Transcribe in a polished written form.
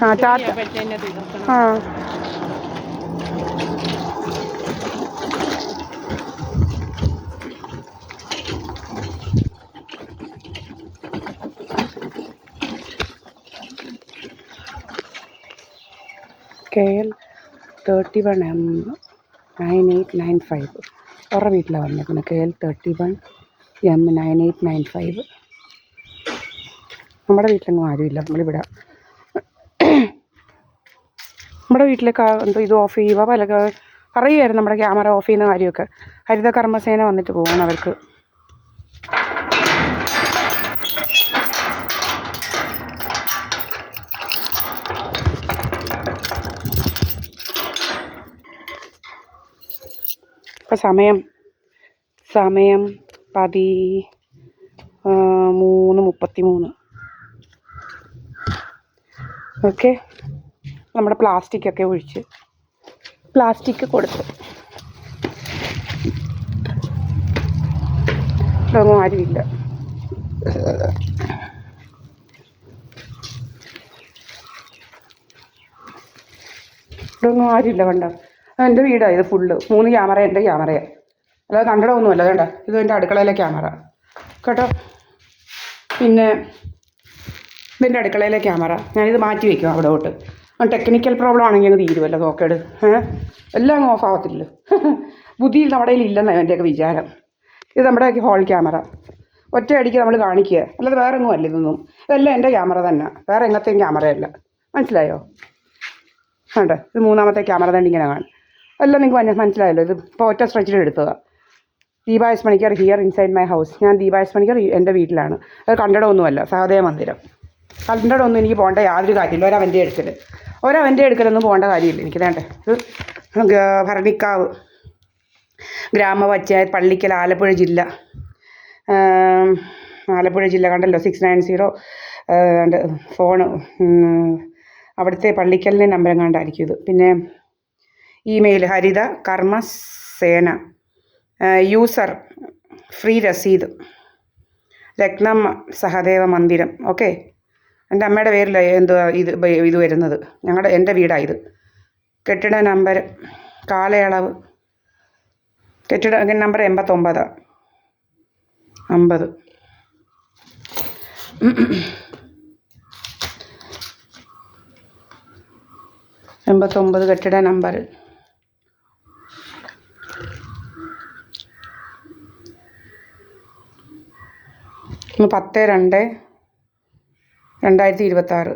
ആ ടാറ്റ. ആ KL 31M 9895 അവരുടെ വീട്ടിലാണ് വന്നേക്കുന്നത്. KL 31M 9895. നമ്മുടെ വീട്ടിലെങ്ങും ആരുമില്ല. നമ്മളിവിടെ നമ്മുടെ വീട്ടിലേക്ക് എന്തോ ഇത് ഓഫ് ചെയ്യുക പല പറയുമായിരുന്നു നമ്മുടെ ക്യാമറ ഓഫ് ചെയ്യുന്ന കാര്യമൊക്കെ. ഹരിത കർമ്മസേന വന്നിട്ട് പോകണം അവർക്ക്. ഇപ്പം സമയം 3:33. ഓക്കെ, നമ്മുടെ പ്ലാസ്റ്റിക്കൊക്കെ ഒഴിച്ച് പ്ലാസ്റ്റിക് കൊടുത്ത് ഇതൊന്നും ആരുമില്ല. ഇതൊന്നും ആരുമില്ല. കണ്ട, എൻ്റെ വീടാണ് ഇത് ഫുള്ള്. 3 ക്യാമറ എൻ്റെ ക്യാമറയാണ്, അല്ലാതെ കണ്ടടമൊന്നുമല്ല. വേണ്ട, ഇത് എൻ്റെ അടുക്കളയിലെ ക്യാമറ കേട്ടോ. പിന്നെ ഇതെൻ്റെ അടുക്കളയിലെ ക്യാമറ. ഞാനിത് മാറ്റി വയ്ക്കും അവിടോട്ട്. ടെക്നിക്കൽ പ്രോബ്ലം ആണെങ്കിൽ അങ്ങ് തീരുമല്ലോ. നോക്കേട് എല്ലാം അങ്ങ് ഓഫ് ആവത്തില്ലല്ലോ. ബുദ്ധി നമ്മുടെ കയ്യിൽ ഇല്ലെന്നാണ് എൻ്റെയൊക്കെ വിചാരം. ഇത് നമ്മുടെ ഹോൾ ക്യാമറ. ഒറ്റ അടിക്ക് നമ്മൾ കാണിക്കുക, അല്ലാതെ വേറെ ഒന്നും അല്ല ഇതൊന്നും. ഇതെല്ലാം എൻ്റെ ക്യാമറ തന്നെ, വേറെ എങ്ങനത്തെയും ക്യാമറയല്ല. മനസ്സിലായോ? വേണ്ട, ഇത് 3ാമത്തെ ക്യാമറ തന്നെ ഇങ്ങനെ കാണും. എല്ലാം നിങ്ങൾക്ക് മനസ്സിലായല്ലോ. ഇത് ഇപ്പോൾ ഒറ്റ സ്ട്രെച്ചിൽ എടുത്തതാണ്. Deepa S Panicker here inside my house. ഞാൻ ദീപ എസ് പണിക്കർ എൻ്റെ വീട്ടിലാണ്. അത് കണ്ടടമൊന്നുമല്ല, സഹദേവ മന്ദിരം. കണ്ടടമൊന്നും എനിക്ക് പോകേണ്ട യാതൊരു കാര്യമില്ല. ഒരവൻ്റെ എടുക്കലൊന്നും പോകേണ്ട കാര്യമില്ല എനിക്ക്. വേണ്ടേ, ഇത് ഭരണിക്കാവ് ഗ്രാമപഞ്ചായത്ത്, പള്ളിക്കൽ, ആലപ്പുഴ ജില്ല. കണ്ടല്ലോ, 690 ഫോണ്. അവിടുത്തെ പള്ളിക്കലിൻ്റെ നമ്പർ എങ്ങാണ്ടായിരിക്കും ഇത്. പിന്നെ email Haritha Karmasena, user free രസീത്, രത്നം സഹദേവ മന്ദിരം. ഓക്കെ, എൻ്റെ അമ്മയുടെ പേരിൽ എന്തുവാ ഇത് വരുന്നത്. എൻ്റെ വീടാണ് ഇത്. കെട്ടിട നമ്പർ, കാലയളവ്, കെട്ടിട നമ്പർ 89 50. കെട്ടിട നമ്പർ. ഒന്ന് 10/2/2026.